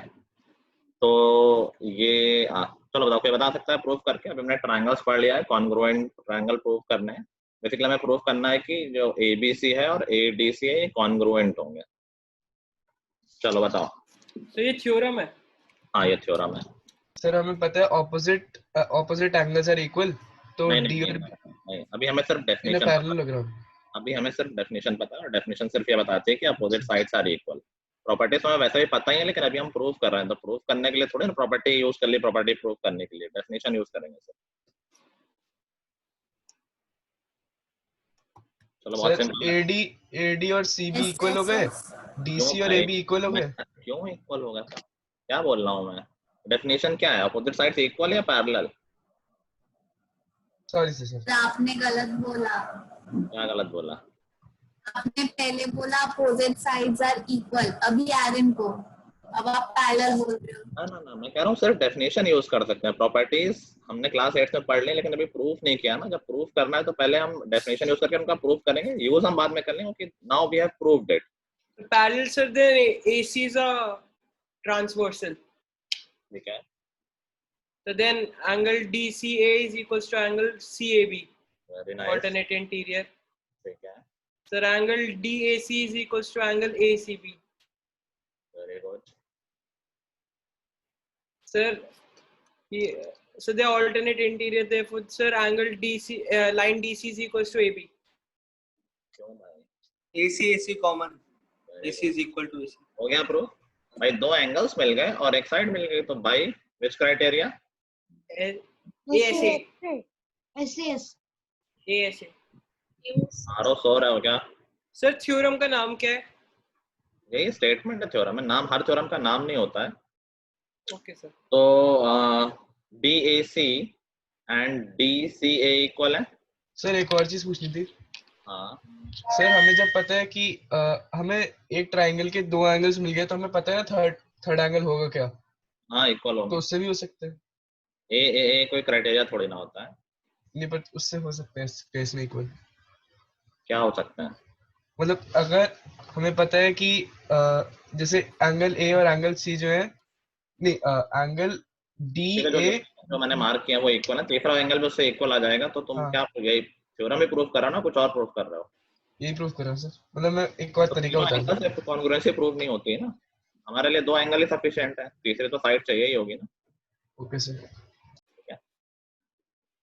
तो ये चलो बताओ, कोई बता सकता है प्रूफ करके? अभी हमने ट्रायंगल्स पढ़ लिया है, कॉन्ग्रुएंट ट्रायंगल प्रूफ करने हैं। बेसिकली हमें प्रूफ करना है कि जो ABC है और ADC है ये कॉन्ग्रुएंट होंगे। चलो बताओ। तो ये थ्योरम है? हाँ ये थ्योरम है। सर हमें पता है ऑपोजिट एंगल्स आर इक्वल, तो डी और नहीं, अभी हमें सिर्फ डेफिनेशन पैरेललोग्राम। अभी हमें सिर्फ डेफिनेशन पता है, और डेफिनेशन सिर्फ ये बताती है कि opposite sides are equal. Properties हमें वैसे भी पता ही है, लेकिन अभी हम प्रूफ कर रहे हैं, तो प्रूफ करने के लिए थोड़ी ना प्रॉपर्टी यूज कर ली, प्रॉपर्टी प्रूफ करने के लिए डेफिनेशन यूज करेंगे सर। चलो बहुत सिंपल है। AD और CB इक्वल हो गए, DC और AB इक्वल हो गए। क्यों इक्वल होगा सर? क्या बोल रहा हूँ मैं? डेफिनेशन क्या है? अपोजिट साइड्स इक्वल या पैरेलल? सॉरी सर, आपने गलत बोला। क्या गलत बोला? आपने पहले बोला अपोजिट साइड्स आर इक्वल, अभी एरन को, अब आप पैरेलल बोल रहे हो। ना मैं कह रहा हूँ सिर्फ डेफिनेशन यूज कर सकते हैं। प्रॉपर्टीज हमने क्लास 8 में पढ़ ली, लेकिन अभी प्रूफ नहीं किया ना। जब प्रूफ करना है तो पहले हम डेफिनेशन यूज करके उनका प्रूफ करेंगे, यूज हम बाद में कर लेंगे, क्योंकि now we have proved it. Parallel sir, then AC is a transversal. ठीक है। So then angle DCA is equals to angle CAB. Very nice. Alternate interior. ठीक है। Sir, angle DAC is equals to angle ACB. Very good. Sir, so they alternate interior. Therefore, sir, angle DC line DC is equals to AB. क्यों भाई? AC common, AC is equal to AC. हो गया proof भाई। दो angles मिल गए और एक side मिल गई, तो बाई विच क्राइटेरिया? ASA. आरो सो रहे हो क्या? सर थ्योरम का नाम क्या है? यही स्टेटमेंट है थ्योरम में, नाम हर थ्योरम का नाम नहीं होता है। Okay sir. तो DAC एंड DCA इक्वल है। सर एक और चीज पूछनी थी। हाँ सर हमें जब पता है कि हमें एक ट्रायंगल के दो एंगल्स मिल गए, तो हमें पता है ना थर्ड एंगल होगा क्या? हाँ इक्वल होगा। तो उससे भी हो सकते हैं। ए कोई क्राइटेरिया थोड़ी ना होता है। नहीं, पर उससे हो सकते हैं इस केस में इक्वल। क्या हो सकते हैं? मतलब अगर हमें पता है कि जैसे एंगल A और एंगल C जो है, नहीं एंगल DA जो मैंने मार्क किया वो इक्वल है, तीसरा एंगल भी उससे इक्वल आ जाएगा। तो तुम क्या यही थ्योरम ही प्रूव कर रहे हो ना, कुछ और प्रूव कर रहे हो? यही प्रूव कर रहा हूं सर। मतलब मैं एक और तरीका बता रहा हूं। सिर्फ कॉन्ग्रुएंसी प्रूव नहीं होती है ना, हमारे लिए दो एंगल ही सफिशिएंट है, तीसरे तो साइड चाहिए ही होगी ना। Okay sir. ठीक है,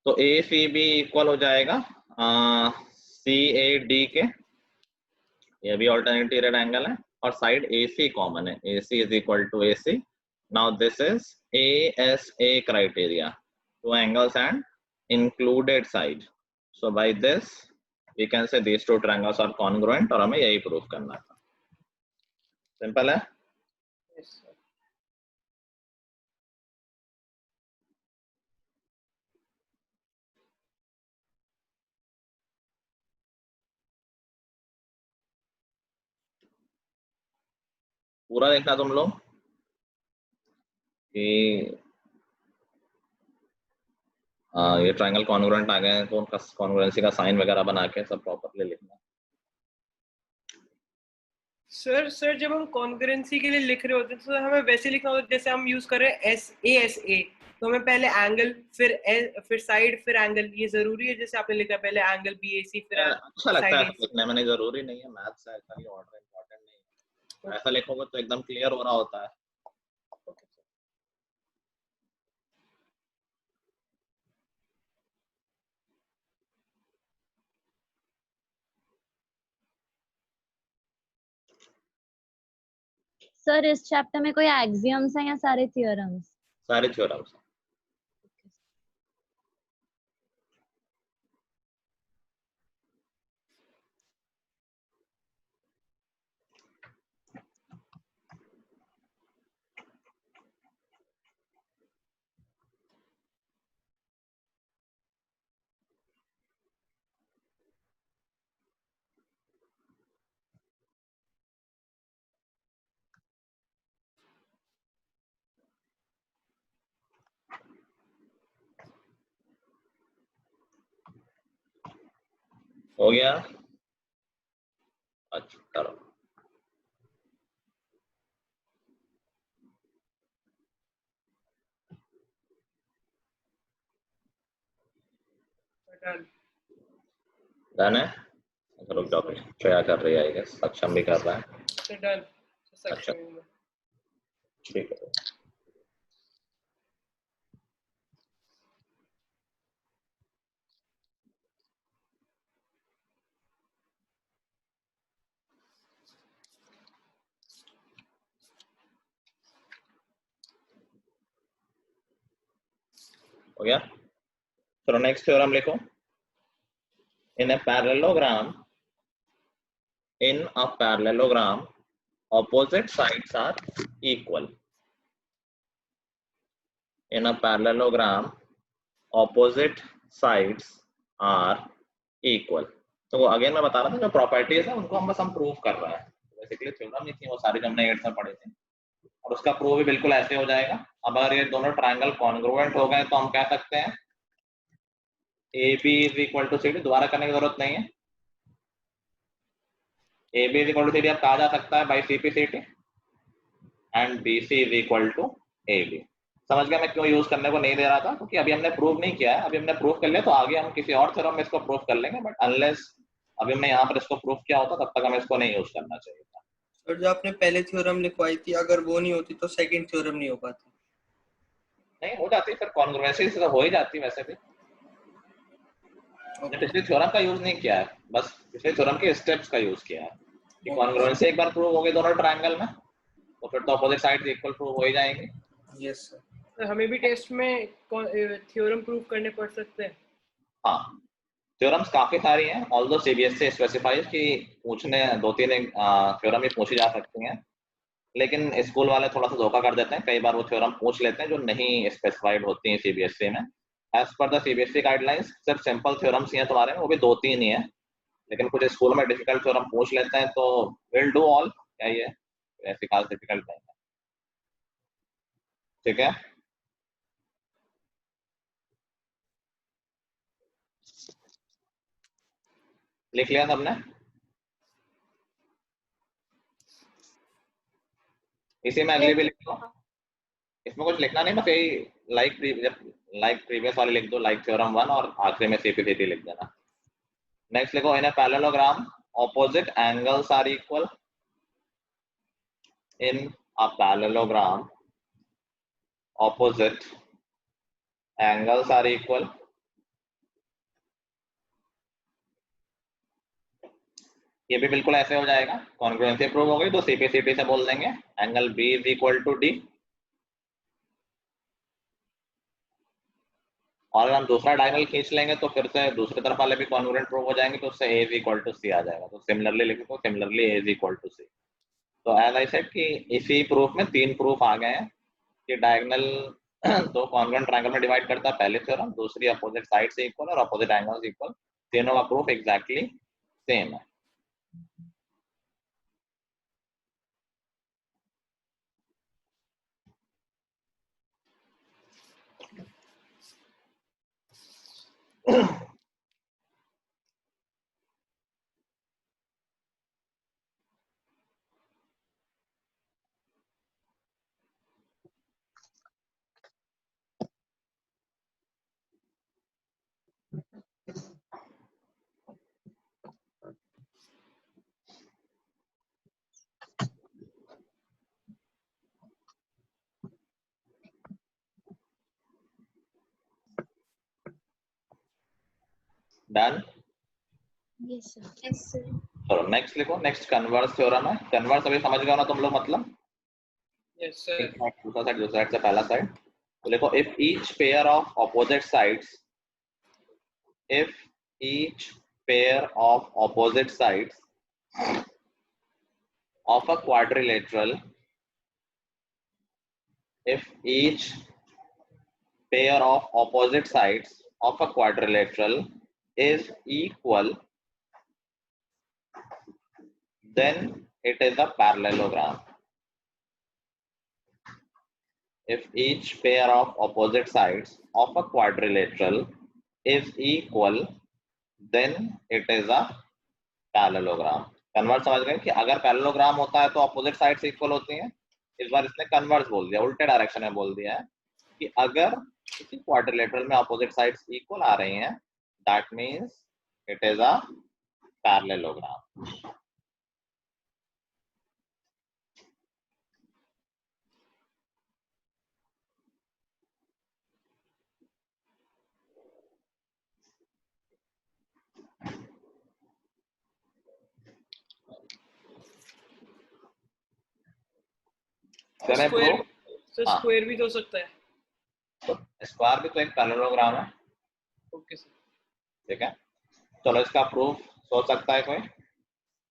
तो ACB इक्वल हो जाएगा CAD के, ये भी ऑल्टरनेट इंटीरियर एंगल है, और साइड AC कॉमन है, AC is equal to AC। Now this is ASA criteria, two angles and included side. So by this we can say these two triangles are congruent, और हमें यही prove करना है। Simple है। Yes, sir. पूरा देखना तुम लोग कि ये ट्रायंगल कॉन्ग्रुएंट आ गए हैं तो उनका कॉन्ग्रुएंसी का साइन वगैरह बना के सब प्रॉपर्ली लिखना। सर जब हम कॉन्करेंसी के लिए लिख रहे होते हैं तो हमें वैसे लिखना होता है जैसे हम यूज कर रहे हैं एस ए, तो हमें पहले एंगल फिर साइड फिर एंगल, ये जरूरी है जैसे आपने लिखा पहले एंगल BAC फिर अच्छा लगता है साइड ऐसा लिखने में, नहीं जरूरी नहीं है, मैथ्स है ऐसा ही ऑर्डर इम्पोर्टेंट नहीं है, ऐसा लिखोगे तो एकदम क्लियर हो रहा होता है। सर इस चैप्टर में कोई एक्सियम्स हैं या सारे थ्योरम्स? सारे थ्योरम्स। हो गया? अच्छा करो। डन है? रुक जाओ, श्रेया कर रही है, आई गेस सक्षम भी कर रहा है। डन। अच्छा ठीक है। हो गया? चलो नेक्स्ट थ्योरम लिखो। In a parallelogram opposite sides are equal. In a parallelogram opposite sides are equal. तो वो अगेन मैं बता रहा था जो प्रॉपर्टीज है उनको हम प्रूव कर रहे हैं। बेसिकली थ्योरम ही थी वो सारी जो हमने 8th में पढ़ी थी, और उसका प्रूव भी बिल्कुल ऐसे हो जाएगा। अब अगर ये दोनों ट्रायंगल कॉन्ग्रुएंट हो गए तो हम कह सकते हैं AB is equal to CD। दोबारा करने की जरूरत नहीं है। AB is equal to CD अब कहा जा सकता है by CP/CD and BC is equal to AB। समझ गया मैं क्यों यूज करने को नहीं दे रहा था? क्योंकि अभी हमने प्रूव नहीं किया है। अभी हमने प्रूव कर लिया तो आगे हम किसी और थ्योरम में इसको प्रूव कर लेंगे, बट अनलेस अभी हमने यहाँ पर इसको प्रूव किया होता तब तक हमें इसको नहीं यूज करना चाहिए था। सर जो आपने पहले थ्योरम लिखवाई थी, अगर वो नहीं होती तो सेकंड थ्योरम नहीं हो पाती? नहीं हो जाती, फिर कॉन्ग्रुएंसी से हो ही जाती वैसे भी। हमने पिछले थ्योरम का यूज नहीं किया है, बस पिछले थ्योरम के स्टेप्स का यूज किया है कि कॉन्ग्रुएंसी एक बार प्रूव हो गई दोनों ट्रायंगल में तो फिर तो अपोजिट साइड्स इक्वल प्रूव हो ही जाएंगे। Yes sir. तो हमें भी टेस्ट में थ्योरम प्रूव करने पड़ सकते हैं? हाँ, थ्योरम्स काफी सारी हैं, ऑल्दो CBSE स्पेसिफाइज कि पूछने 2-3 थ्योरम ही पूछी जा सकती हैं, लेकिन स्कूल वाले थोड़ा सा धोखा कर देते हैं। कई बार वो थ्योरम पूछ लेते हैं जो नहीं स्पेसिफाइड होती हैं CBSE में। एज पर द CBSE गाइडलाइंस सिर्फ सिंपल थ्योरम्स ही हैं तुम्हारे में, वो भी 2-3 ही है, लेकिन कुछ स्कूल में डिफिकल्ट थ्योरम पूछ लेते हैं तो विल डू ऑल, क्या ये ऐसी खास डिफिकल्ट नहीं है। ठीक है, लिख लिया सबने? इसी में अगली भी लिख दो, इसमें कुछ लिखना नहीं, बस यही लाइक प्रीवियस वाले लिख दो, लाइक थ्योरम 1, और आखिरी में CP/CD लिख देना। नेक्स्ट लिखो, in a parallelogram opposite angles are equal. In a parallelogram opposite angles are equal. ये भी बिल्कुल ऐसे हो जाएगा, कॉन्ग्रुएंसी प्रूव हो गई तो CP/CD से बोल देंगे angle B is equal to D, और अगर हम दूसरा डायगोनल खींच लेंगे तो फिर से दूसरी तरफ वाले भी कॉन्ग्रुएंट प्रूव हो जाएंगे, तो उससे A is equal to C आ जाएगा। तो सिमिलरली लिखो, similarly A is equal to C। तो एज आई सेड कि इसी प्रूफ में 3 प्रूफ आ गए हैं कि डायगोनल दो कॉन्ग्रुएंट ट्रायंगल में डिवाइड करता है, पहली थ्योरम, दूसरी अपोजिट साइड से इक्वल और अपोजिट एंगल्स इक्वल, तीनों का प्रूफ एग्जैक्टली सेम है। डन। Yes sir. चलो नेक्स्ट लिखो। नेक्स्ट कन्वर्स थ्योरम है। कन्वर्स अभी समझ गए ना तुम लोग, मतलब यस सर। दूसरा साइड से पहला साइड। तो लिखो if each pair of opposite sides, if each pair of opposite sides of a quadrilateral, if each pair of opposite sides of a quadrilateral is equal, then it is a parallelogram. If each pair of opposite sides of a quadrilateral is equal, then it is a parallelogram. Converse समझ गए कि अगर parallelogram होता है तो opposite side से equal होती हैं। इस बार इसने कन्वर्स बोल दिया, उल्टे डायरेक्शन में बोल दिया है कि अगर किसी क्वाड्रिलेटरल में अपोजिट साइड्स इक्वल आ रही हैं, that means it is a parallelogram. Square भी तो हो सकता है। तो स्क्वायर भी तो एक पैरेललोग्राम है। Okay sir. ठीक है, चलो इसका प्रूफ सोच सकता है कोई?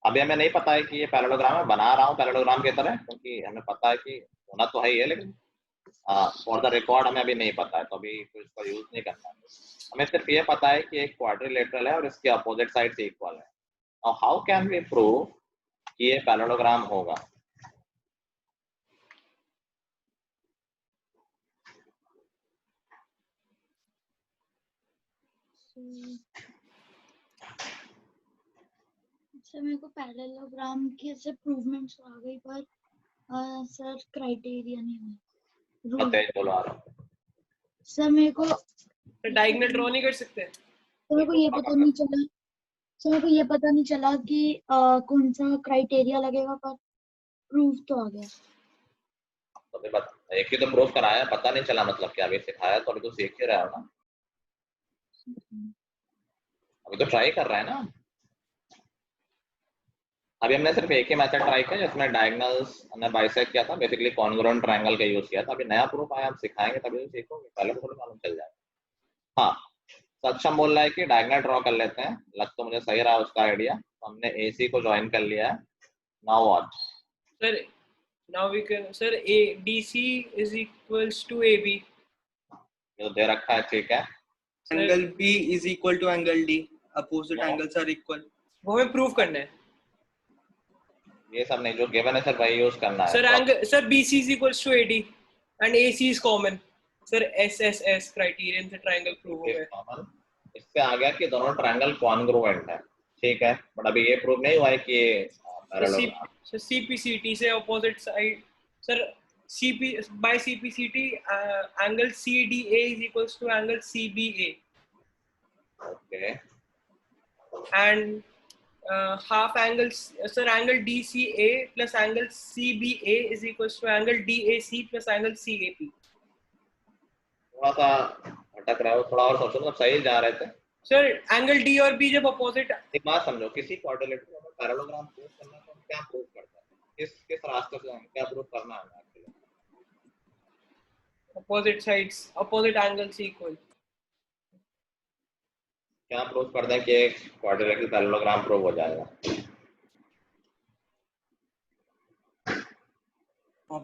अभी हमें नहीं पता है कि ये पैरेललोग्राम है, बना रहा हूँ पैरेललोग्राम की तरह, क्योंकि हमें पता है कि होना तो है ही है, लेकिन फॉर द रिकॉर्ड हमें अभी नहीं पता है, तो अभी कुछ इसका यूज नहीं करना है। हमें सिर्फ ये पता है कि एक क्वाड्रिलेटरल है और इसके अपोजिट साइड से इक्वल है। और हाउ कैन वी प्रूव कि ये पैरेललोग्राम होगा? सर मेरे को पैरेललोग्राम की ऐसे प्रूवमेंट्स आ गई, पर सर क्राइटेरिया नहीं है। बोलो आ रहा हूं। सर मेरे को डायगोनल ड्रॉ नहीं कर सकते। तो मेरे को ये पता नहीं चला, सर मेरे को ये पता नहीं चला कि कौन सा क्राइटेरिया लगेगा, पर प्रूफ तो आ गया। तो अभी बता, एक ही तो प्रूफ कराया, पता नहीं चला मतलब क्या? अभी सिखाया तो अभी तो सीख ही रहा हो ना, अभी तो ट्राई कर रहा है ना। अभी हमने सिर्फ एक ही मेथड ट्राई किया जिसमें डायगोनल्स हमने बाइसेक्ट किया था, बेसिकली कॉन्ग्रुएंट ट्रायंगल का यूज किया था। अभी नया प्रूफ आया, हम सिखाएंगे तभी तो सीखोगे, पहले तो थोड़ा मालूम चल जाएगा। हाँ, सक्षम बोल रहा है कि डायगोनल ड्रॉ कर लेते हैं, लग तो मुझे सही रहा उसका आइडिया। तो हमने AC को ज्वाइन कर लिया है। Now what sir? Now we can sir DC is equals to AB। ये तो दे रखा है, ठीक है। Angle B is equal to angle D, opposite angles are equal। वो हमें प्रूव करना है। ये सब नहीं, जो गिवन है सर वही यूज करना है। Sir angle sir BC is equals to AD and AC is common। Sir SSS criterion से ट्रायंगल प्रूव हो गया। इससे आ गया कि दोनों ट्रायंगल कॉन्ग्रुएंट है, ठीक है, बट अभी ये प्रूव नहीं हुआ है कि ये पैरेललोग्राम। सर CPCT से opposite side, sir by CPCT angle CDA is equals to angle CBA। Okay। And half angle sir angle DCA plus angle CBA is equals to angle DAC plus angle CAP। थोड़ा सा भटक रहा है, थोड़ा और सोचो, मतलब सही जा रहे थे। सर एंगल D और B जब अपोजिट, एक बात समझो, किसी क्वाड्रिलेटरल में पैरेललोग्राम प्रूव करना है तो क्या प्रूव करता है? किस रास्ते से क्या प्रूव करना है actually? Opposite sides, opposite angles equal. क्या प्रूव कर दें कि एक क्वाड्रिलेटरल पैरेललोग्राम प्रूव हो जाएगा?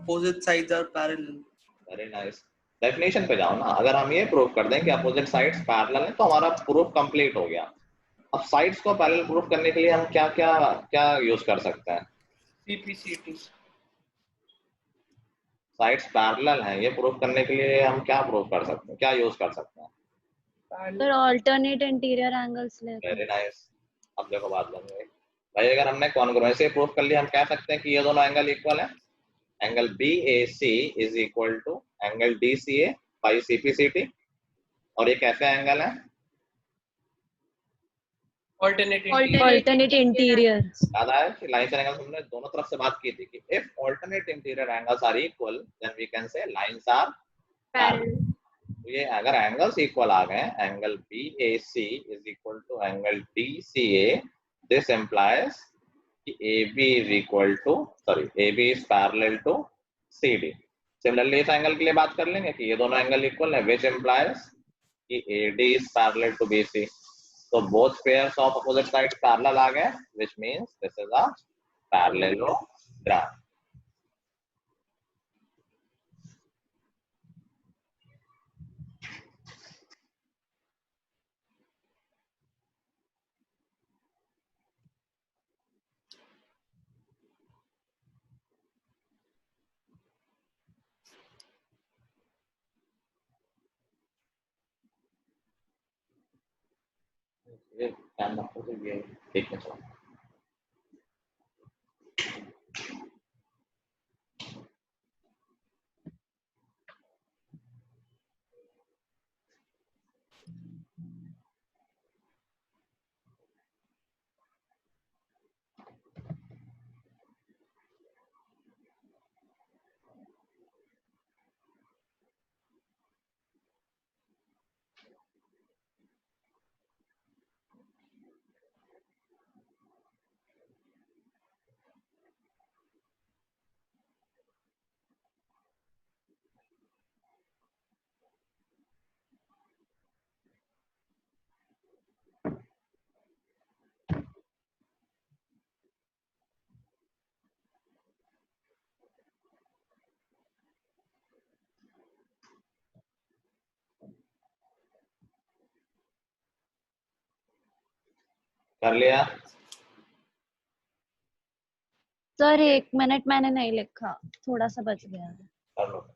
opposite sides are parallel. Very nice. Definition पे जाओ ना, अगर हम ये प्रूव कर दें कि अपोजिट साइड्स पैरेलल है तो हमारा प्रूफ कंप्लीट हो गया। अब साइड्स को पैरेलल प्रूफ करने के लिए हम क्या क्या क्या यूज कर सकते हैं? CPCT। साइड्स पैरेलल हैं ये प्रूफ करने के लिए हम क्या प्रूफ कर सकते हैं, क्या यूज कर सकते हैं? सर ऑल्टरनेट इंटीरियर एंगल्स लेते वेरी नाइस। अब देखो बात बन गई भाई, अगर हमने कॉन्ग्रुएंसी प्रूफ कर लिया हम कह सकते हैं कि ये दोनों एंगल इक्वल है। Angle BAC is equal to angle DCA by CPCT। और ये कैसे एंगल है? Alternate interior. याद आया कि लाइन्स एंड एंगल्स हमने दोनों तरफ से बात की थी कि if alternate interior angles are equal then we can say lines are parallel. ये अगर एंगल्स इक्वल आ गए, angle BAC is equal to angle DCA, this implies कि AB is equal to AB is parallel to CD। Similarly इस angle के लिए बात कर लेंगे कि ये दोनों एंगल इक्वल है, व्हिच इंप्लाइज कि AD is parallel to BC। So both pairs of opposite sides parallel आ गए, which means this is a parallelogram. ये ध्यान रखो कि ये ठीक है। चलो कर लिया? सर 1 मिनट मैंने नहीं लिखा, थोड़ा सा बच गया। कर लो।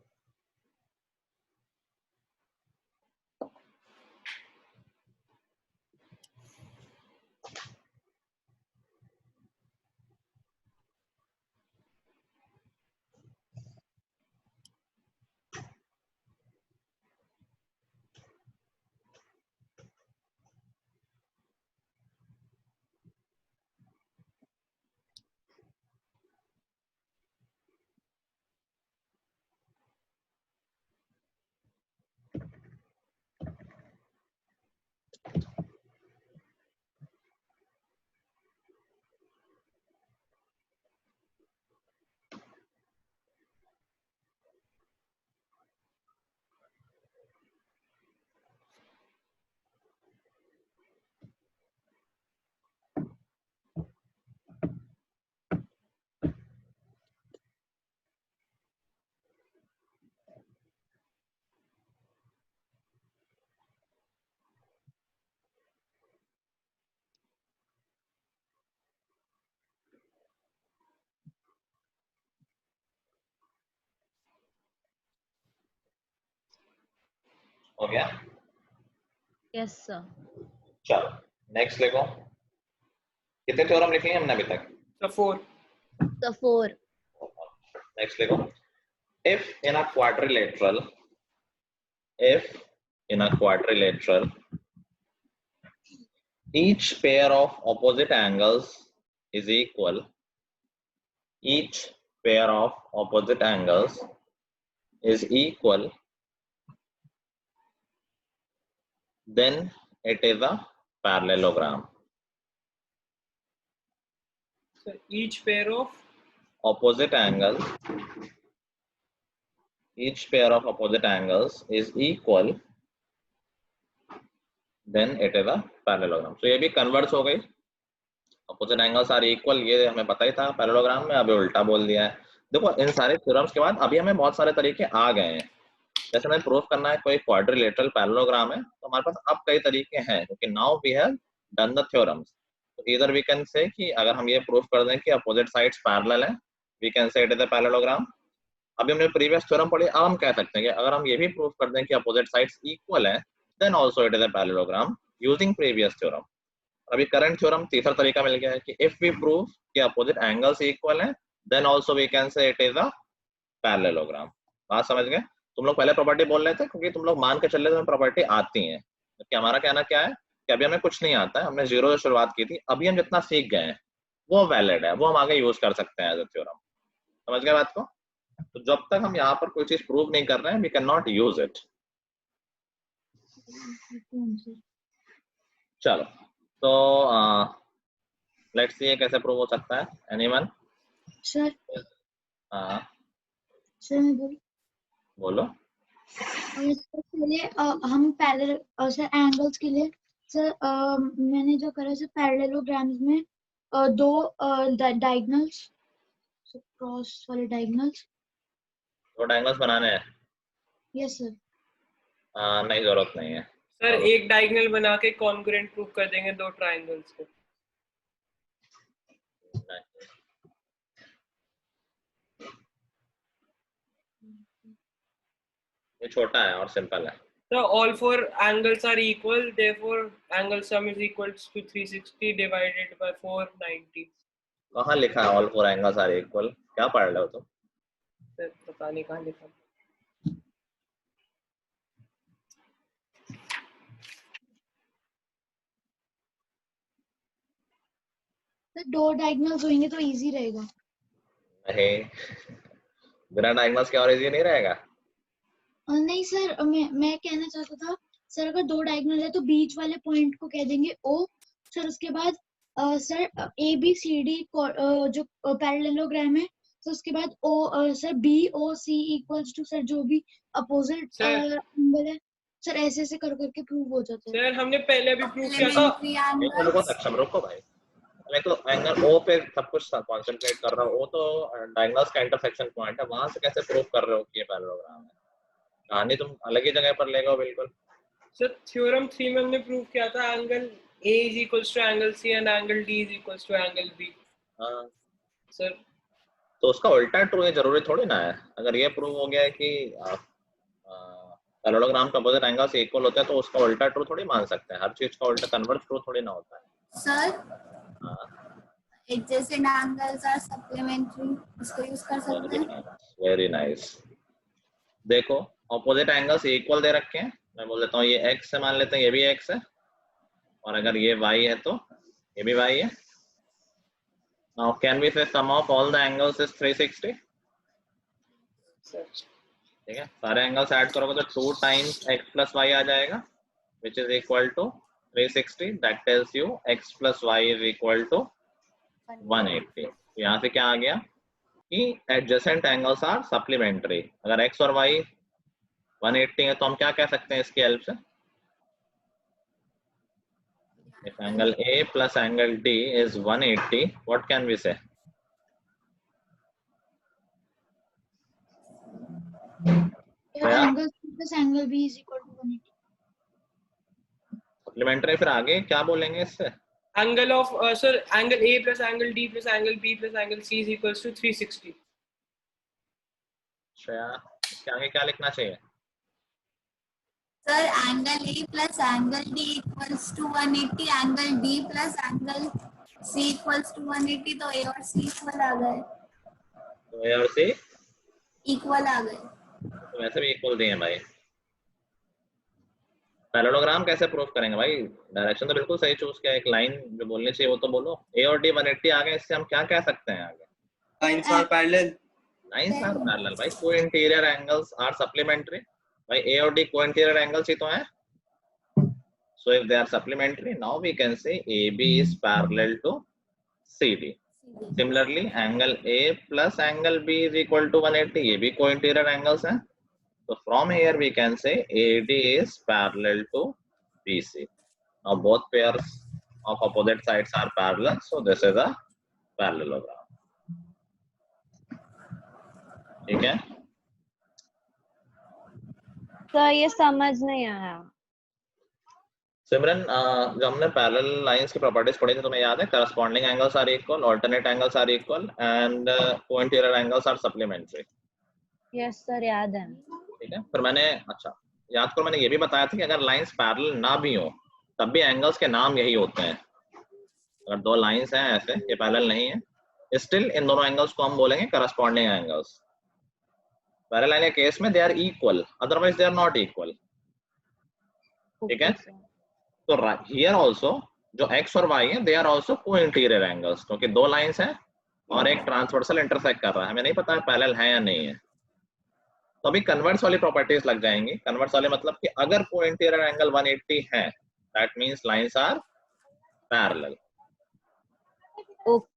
हो गया? Yes sir. चलो नेक्स्ट लिखो। कितने थ्योरम लिख लिए हमने अभी तक? The 4. नेक्स्ट लिखो। If in a quadrilateral each pair of opposite angles is equal, then it is a parallelogram. So each pair of opposite angles is equal, then it is a parallelogram. So ये भी converse हो गई। opposite angles are equal, ये हमें पता ही था parallelogram में, अभी उल्टा बोल दिया है। देखो इन सारे थ्योरम्स के बाद अभी हमें बहुत सारे तरीके आ गए हैं। जैसे हमें प्रूफ करना है कोई क्वाड्रिलेटरल पैरेललोग्राम है तो हमारे पास अब कई तरीके हैं, क्योंकि now we have done the theorems. तो इधर वी कैन से कि अगर हम ये प्रूफ कर दें कि अपोजिट साइड्स पैरेलल हैं, we can say it is a parallelogram. अभी हमने प्रीवियस थ्योरम पढ़ी, अब हम कह सकते हैं कि अगर हम ये भी प्रूफ कर दें कि अपोजिट साइड्स इक्वल हैं, then also it is a parallelogram using previous theorem. अभी करंट थ्योरम तीसरा तरीका मिल गया है कि इफ वी प्रूव कि अपोजिट एंगल्स इक्वल हैं, then also we can say it is a parallelogram. बात समझ गए? तुम लोग पहले प्रॉपर्टी बोल रहे थे क्योंकि तुम लोग मान के चल रहे थे प्रॉपर्टी आती है, क्योंकि हमारा कहना क्या है कि अभी हमें कुछ नहीं आता है, हमने जीरो से शुरुआत की थी, अभी हम जितना सीख गए हैं वो वैलिड है, वो हम आगे यूज कर सकते हैं एज अ थ्योरम। समझ गए बात को? तो जब तक हम यहाँ पर कोई चीज प्रूव नहीं कर रहे हैं, we can not use it. चलो तो लेट्स सी कैसे प्रूव हो सकता है। एनीवन? सर हाँ सर मैं बोलूं? बोलो। सर पहले हम पैरेलल सर एंगल्स के लिए सर मैंने जो करा सर पैरेललोग्राम्स में दो डायगोनल्स क्रॉस वाले डायगोनल्स। दो डायगोनल्स बनाने हैं? Yes sir. नहीं, जरूरत नहीं है सर। एक डायगोनल बना के कॉन्ग्रुएंट प्रूव कर देंगे दो ट्रायंगल्स को। ये छोटा है और सिंपल है। So all four angles are equal, therefore angle sum is equal to 360 divided by 490. कहाँ लिखा है all four angles are equal? क्या पढ़ रहे हो तुम? सर पता नहीं कहाँ लिखा। सर दो डायगोनल्स होंगे तो इजी रहेगा। नहीं, बिना डायगोनल्स के और इजी नहीं रहेगा। नहीं सर मैं कहना चाहता था सर अगर दो डायगोनल है तो बीच वाले पॉइंट को कह देंगे ओ सर। उसके बाद sir A B C D जो पैरेललोग्राम है तो उसके बाद O sir B O C equals to sir जो भी अपोजिट एंगल है सर ऐसे ऐसे कर करके प्रूव हो जाता है। सर हमने पहले अभी प्रूव किया था। रुको सक्षम, रुको भाई। मैं तो एंगल ओ पे सब कुछ कंसंट्रेट कर रहा हूँ। वो तो डायगोनल्स का इंटरसेक्शन पॉइंट है, वहां से कैसे प्रूव कर रहे हो कि ये पैरेललोग्राम है? कहानी तुम अलग ही जगह पर ले गए बिल्कुल। सर थ्योरम 3 में हमने प्रूव किया था angle A is equals to angle C and angle D is equals to angle B। हाँ सर तो उसका उल्टा ट्रू है, जरूरी थोड़ी ना है। अगर ये प्रूव हो गया है कि पैरेललोग्राम का अपोजिट एंगल्स इक्वल होता है तो उसका उल्टा ट्रू थोड़ी मान सकते हैं। हर चीज का उल्टा कन्वर्स ट्रू थोड़ी ना होता है। Sir adjacent angles are supplementary, इसको यूज कर सकते हैं। Very nice. देखो ऑपोजिट एंगल्स इक्वल दे रखे हैं, मैं बोल देता हूँ ये x से मान लेते हैं, ये भी x है, और अगर ये y है तो ये भी y है। Now can we say sum of all the angles is 360? ठीक है, सारे एंगल्स ऐड करोगे तो 2 times x plus y आ जाएगा, which is equal to 360. That tells you x plus y is equal to 180. तो यहाँ से क्या आ गया कि adjacent angles are supplementary। अगर x और y 180 है तो हम क्या कह सकते हैं इसकी हेल्प से? If angle A plus angle D is 180, what can we say? Angle C plus angle B is equal to 180. Supplementary फिर आगे क्या बोलेंगे इससे? Angle of sir angle A plus angle D plus angle B plus angle C is equals to 360. Shreya इसके आगे क्या लिखना चाहिए? Sir angle A plus angle D equals to 180, angle D plus angle C equals to 180, तो A और C equal आ गए। तो A और C इक्वल आ गए। तो वैसे भी इक्वल दिए हैं भाई। पैरेललोग्राम कैसे प्रूफ करेंगे भाई? डायरेक्शन तो बिल्कुल सही चूज किया, एक लाइन जो बोलनी चाहिए वो तो बोलो। A और D 180 आ गए, इससे हम क्या कह सकते हैं आगे? Lines are parallel. Lines are parallel भाई। Co-interior angles are supplementary भाई। A और D co-interior angles ही तो हैं। So if they are supplementary, now we can say AB is parallel to CD. Similarly, angle A plus angle B is equal to 180. ये भी co-interior angles हैं। So from here we can say AD is parallel to BC. Now both pairs of opposite sides are parallel, so this is a parallelogram. ठीक है, sir ये समझ नहीं आया। सिमरन जब हमने पैरेलल लाइंस की प्रॉपर्टीज पढ़ी थी तुम्हें याद है? Corresponding angles are equal, alternate angles are equal and co-interior angles are supplementary. Yes sir याद है। ठीक है, फिर मैंने अच्छा याद करो मैंने ये भी बताया था कि अगर लाइंस पैरेलल ना भी हो तब भी एंगल्स के नाम यही होते हैं। अगर दो लाइंस हैं ऐसे ये पैरेलल नहीं है, स्टिल इन दोनों एंगल्स को हम बोलेंगे करस्पॉन्डिंग एंगल्स। पैरेलल लाइन के केस में they are equal, otherwise they are not equal. ठीक है, तो हियर आल्सो जो x और y है they are also co interior angles, क्योंकि दो लाइंस हैं और एक ट्रांसवर्सल इंटरसेक्ट कर रहा है, हमें नहीं पता है पैरेलल है या नहीं है। तो अभी कन्वर्स वाली प्रॉपर्टीज लग जाएंगी। कन्वर्स वाले मतलब कि अगर को-इंटीरियर एंगल 180 है that means lines are parallel. Okay